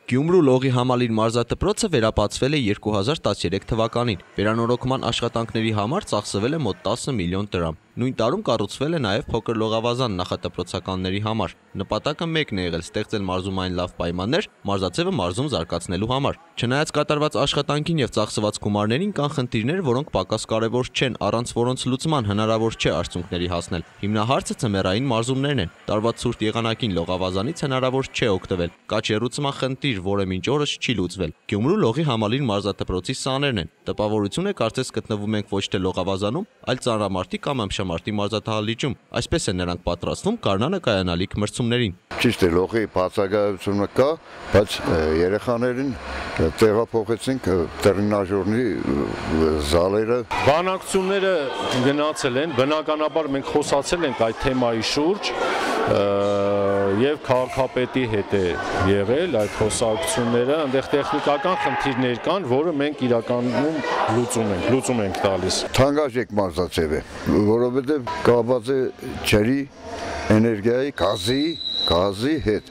Գյումրու լողի համալիր մարզադպրոցը վերաբացվել է 2013 թվականին, վերանորոգման աշխատանքների համար ծախսվել է մոտ 10 միլիոն դրամ։ Նույն տարում կառուցվել է նաև փոքր լողավազան նախադպրոցականների համար։ Նպատակը մեկն է եղել ստեղծել մարզումային լավ պայմաններ մարզաձևը մարզում զարգացնելու համար։ Չնայած կատարված աշխատանքին եւ ծախսված գումարներին կան խնդիրներ, որոնք պակաս կարևոր չեն, առանց որոնց լուծման հնարավոր չէ արդյունքների հասնել։ Հիմնահարցը ձմեռային մարզումներն են։ Տարվա ցուրտ եղանակին լողավազանից հնարավոր չէ օգտվել։ Կա ջեռուցման խնդիր, որը մինչ օրս չի լուծվել։ Գյումրու լողի համալիր մարզադպրոցի սաներն են։ Տպավորություն է կարծես գտնվում ենք ոչ թե լողավազանում, այլ ծանրամարտի կամ ամշամարտի մարզադահլիճում։ Այսպես են նրանք պատրաստվում գարնանը կայանալիք մրցումներին։ Ճիշտ է, լողի բացակայությունը կա, բայց երեխաներին տեղափոխեցինք տրենաժորի զալերը։ Բանակցությունները գնացել են, բնականաբար մենք խոսացել ենք այդ թեմայի շուրջ եւ քաղաքապետի հետ է եղել այդ խոսակցությունները, այնտեղ տեխնիկական խնդիրներ կան, որը մենք իրականում լուծում ենք տալիս։ Թանկարժեք մարզաձև է, որովհետեւ կապված է ջրի, էներգիայի, գազի հետ։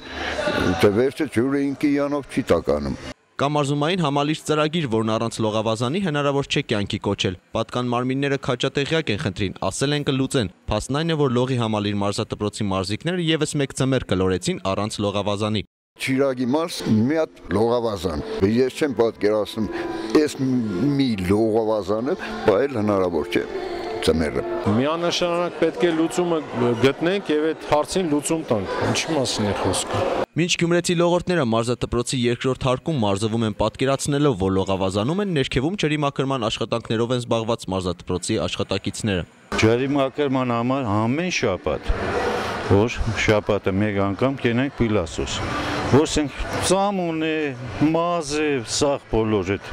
Վերջը ջուրը ինքնիանով չի տականում։ Կամարզումային համալիր ծրագիր, որն առանց լողավազանի հնարավոր չէ կյանքի կոչել։ Պատկան մարմինները քաջատեղյակ են խնդրին, ասել են կլուծեն։ Փաստն այն է, որ լողի համալիր մարզադպրոցի մարզիկները եւս մեկ ծմեր կլորեցին առանց լողավազանի։ Չիրագի մարզ մի հատ լողավազան։ Ես չեմ պատկերացնում, այս մի լողավազանը բայել հնարավոր չէ։ Միանշանակ պետք է լուծումը գտնենք եւ այդ հարցին լուծում տանք։ Ինչի մասին է խոսքը։ Մինչ գյումրեցի լողորդները մարզադպրոցի երկրորդ հարկում մարզվում են պատկերացնելով, որ լողավազանում են, ներքևում ջրի մաքրման աշխատանքներով են զբաղված մարզադպրոցի աշխատակիցները։ Ջրի մաքրման համար ամեն շաբաթ, որ շաբաթը մեկ անգամ կենենք Պիլասոս, որ ասենք ծամուն է, մազ է, սաղ բոլոր այդ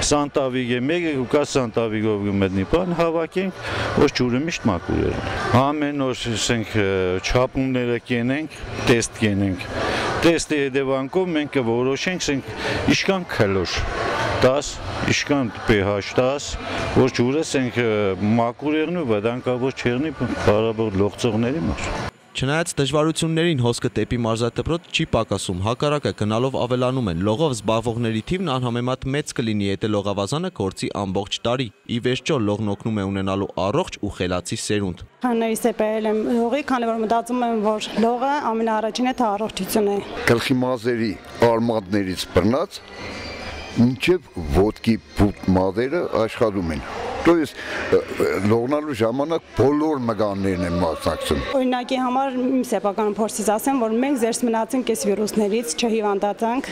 Սանտավիգ է, մեկը կա Սանտավիգով գմետնի բան հավաքենք, որ ջուրը միշտ մաքուր է։ Ամեն օր ասենք չափումները կենենք, տեստ կենենք։ Տեստի հետևանքով մենք կորոշենք, ասենք ինչքան քլոր 10, ինչքան pH 10, որ ջուրը ասենք մաքուր եղնի ու վտանգավոր չեղնի բարաբար լողցողների համար։ Չնայած դժվարություններին հոսքը դեպի մարզադպրոց չի պակասում, հակառակը գնալով ավելանում են, լողով զբաղվողների թիվն անհամեմատ մեծ կլինի, եթե լողավազանը գործի ամբողջ տարի։ Ի վերջո լողն օգնում է ունենալու առողջ ու խելացի սերունդ։ Քաներից է բերել եմ լողի, քանի որ մտածում եմ, որ լողը ամենաառաջինը դա առողջություն է։ Գլխի մազերի արմատներից բռնած մինչև ոտքի բութ մազերը աշխատում են։ То есть լողնալու ժամանակ բոլոր մկաններն են մասնակցում։ Օրինակի համար իմ սեփական փորձից ասեմ, որ մենք զերծ մնացինք այս վիրուսներից, չհիվանդացանք։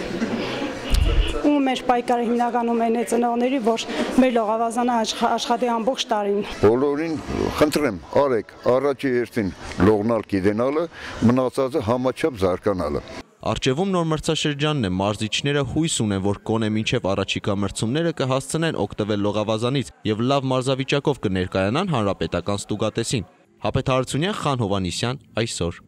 Ու մեր պայքարը հիմնականում այն է ծնողների, որ մեր լողավազանը աշխատի ամբողջ տարին։ Բոլորին խնդրեմ, արեք, առաջի հերթին լողնալ գիտենալը, մնացածը համաչափ զարգանալը։ Արջևում նոր մրցաշրջանն է, մարզիչները հույս ունեն, որ գոնե մինչև առաջիկա մրցումները կհասցնեն օգտվել լողավազանից եւ լավ մարզավիճակով կներկայանան հանրապետական ստուգատեսին։ Հապետ Հարությունյան, Խան Հովանիսյան, այսօր։